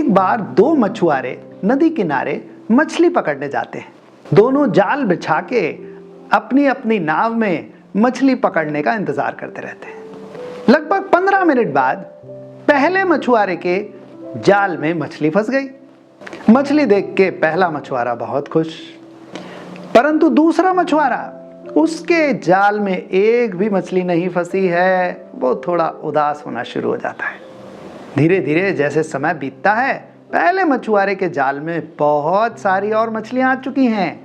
एक बार दो मछुआरे नदी किनारे मछली पकड़ने जाते हैं। दोनों जाल बिछा के अपनी अपनी नाव में मछली पकड़ने का इंतजार करते रहते हैं। लगभग 15 मिनट बाद पहले मछुआरे के जाल में मछली फंस गई। मछली देख के पहला मछुआरा बहुत खुश, परंतु दूसरा मछुआरा, उसके जाल में एक भी मछली नहीं फंसी है, वो थोड़ा उदास होना शुरू हो जाता है। धीरे धीरे जैसे समय बीतता है, पहले मछुआरे के जाल में बहुत सारी और मछलियां आ चुकी हैं,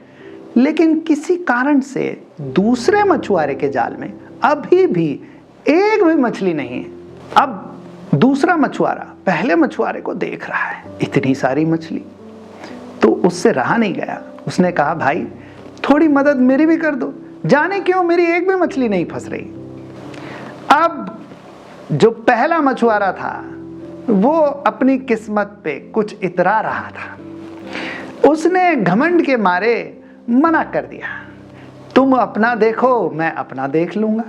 लेकिन किसी कारण से दूसरे मछुआरे के जाल में अभी भी एक भी मछली नहीं है। अब दूसरा मछुआरा पहले मछुआरे को देख रहा है, इतनी सारी मछली, तो उससे रहा नहीं गया। उसने कहा, भाई थोड़ी मदद मेरी भी कर दो, जाने क्यों मेरी एक भी मछली नहीं फंस रही। अब जो पहला मछुआरा था वो अपनी किस्मत पे कुछ इतरा रहा था। उसने घमंड के मारे मना कर दिया, तुम अपना देखो, मैं अपना देख लूंगा।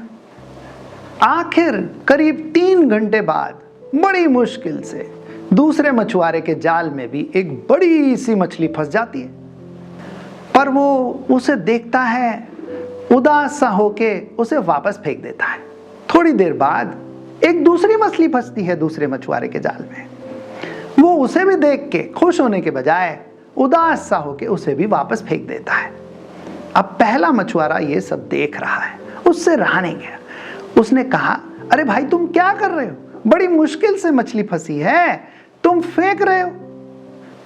आखिर करीब 3 घंटे बाद बड़ी मुश्किल से दूसरे मछुआरे के जाल में भी एक बड़ी सी मछली फंस जाती है, पर वो उसे देखता है, उदास सा होके उसे वापस फेंक देता है। थोड़ी देर बाद एक दूसरी मछली फंसती है दूसरे मछुआरे के जाल में। वो उसे भी देख के खुश होने के बजाय उदास सा होके उसे भी वापस फेंक देता है। अब पहला मछुआरा ये सब देख रहा है, उससे रहा नहीं गया। उसने कहा, अरे भाई तुम क्या कर रहे हो, बड़ी मुश्किल से मछली फंसी है, तुम फेंक रहे हो।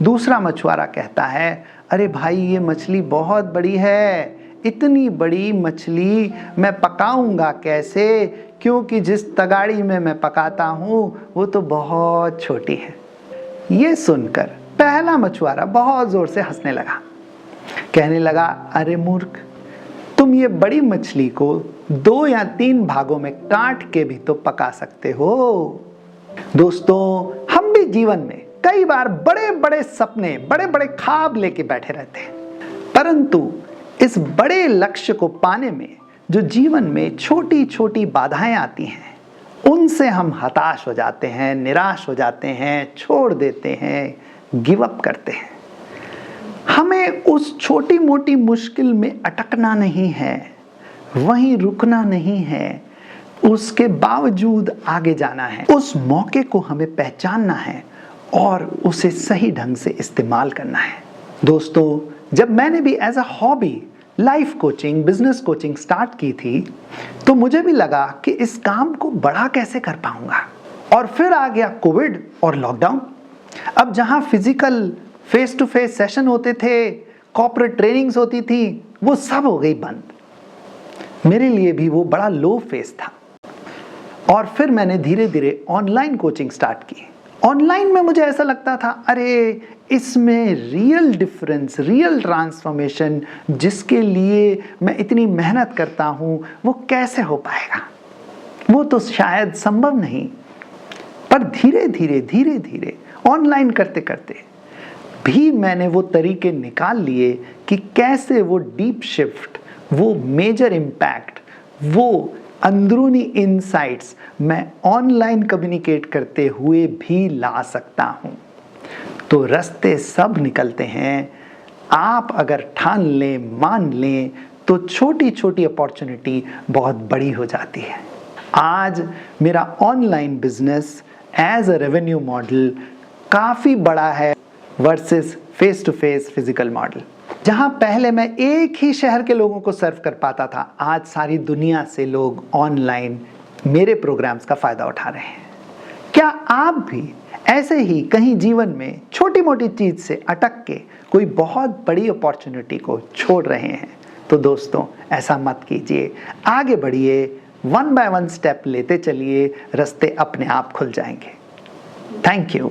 दूसरा मछुआरा कहता है, अरे भाई ये मछली बहुत बड़ी है, इतनी बड़ी मछली मैं पकाऊंगा कैसे, क्योंकि जिस तगाड़ी में मैं पकाता हूं वो तो बहुत छोटी है। ये सुनकर पहला मछुआरा बहुत जोर से हंसने लगा, कहने लगा, अरे मूर्ख, तुम ये बड़ी मछली को 2 या 3 भागों में काट के भी तो पका सकते हो। दोस्तों, हम भी जीवन में कई बार बड़े बड़े सपने, बड़े बड़े ख्वाब लेके बैठे रहते हैं, परंतु इस बड़े लक्ष्य को पाने में जो जीवन में छोटी छोटी बाधाएं आती हैं, उनसे हम हताश हो जाते हैं, निराश हो जाते हैं, छोड़ देते हैं, गिव अप करते हैं। हमें उस छोटी मोटी मुश्किल में अटकना नहीं है, वहीं रुकना नहीं है, उसके बावजूद आगे जाना है। उस मौके को हमें पहचानना है और उसे सही ढंग से इस्तेमाल करना है। दोस्तों, जब मैंने भी as a hobby life coaching, business coaching start की थी, तो मुझे भी लगा कि इस काम को बड़ा कैसे कर पाऊंगा। और फिर आ गया कोविड और लॉकडाउन। अब जहां physical face to face session होते थे, कॉर्पोरेट ट्रेनिंग्स होती थी, वो सब हो गई बंद। मेरे लिए भी वो बड़ा लो फेस था। और फिर मैंने धीरे धीरे ऑनलाइन कोचिंग स्टार्ट की। ऑनलाइन में मुझे ऐसा लगता था, अरे इसमें रियल डिफरेंस, रियल ट्रांसफॉर्मेशन जिसके लिए मैं इतनी मेहनत करता हूँ, वो कैसे हो पाएगा, वो तो शायद संभव नहीं। पर धीरे धीरे ऑनलाइन करते करते भी मैंने वो तरीके निकाल लिए कि कैसे वो डीप शिफ्ट, वो मेजर इम्पैक्ट, वो अंदरूनी इनसाइट्स मैं ऑनलाइन कम्युनिकेट करते हुए भी ला सकता हूं। तो रास्ते सब निकलते हैं। आप अगर ठान लें, मान लें, तो छोटी छोटी अपॉर्चुनिटी बहुत बड़ी हो जाती है। आज मेरा online business as a revenue model काफ़ी बड़ा है versus face to face physical model. जहां पहले मैं एक ही शहर के लोगों को सर्व कर पाता था, आज सारी दुनिया से लोग ऑनलाइन मेरे प्रोग्राम्स का फ़ायदा उठा रहे हैं। क्या आप भी ऐसे ही कहीं जीवन में छोटी मोटी चीज़ से अटक के कोई बहुत बड़ी अपॉर्चुनिटी को छोड़ रहे हैं? तो दोस्तों, ऐसा मत कीजिए, आगे बढ़िए, 1 बाय 1 स्टेप लेते चलिए, रास्ते अपने आप खुल जाएंगे। Thank you.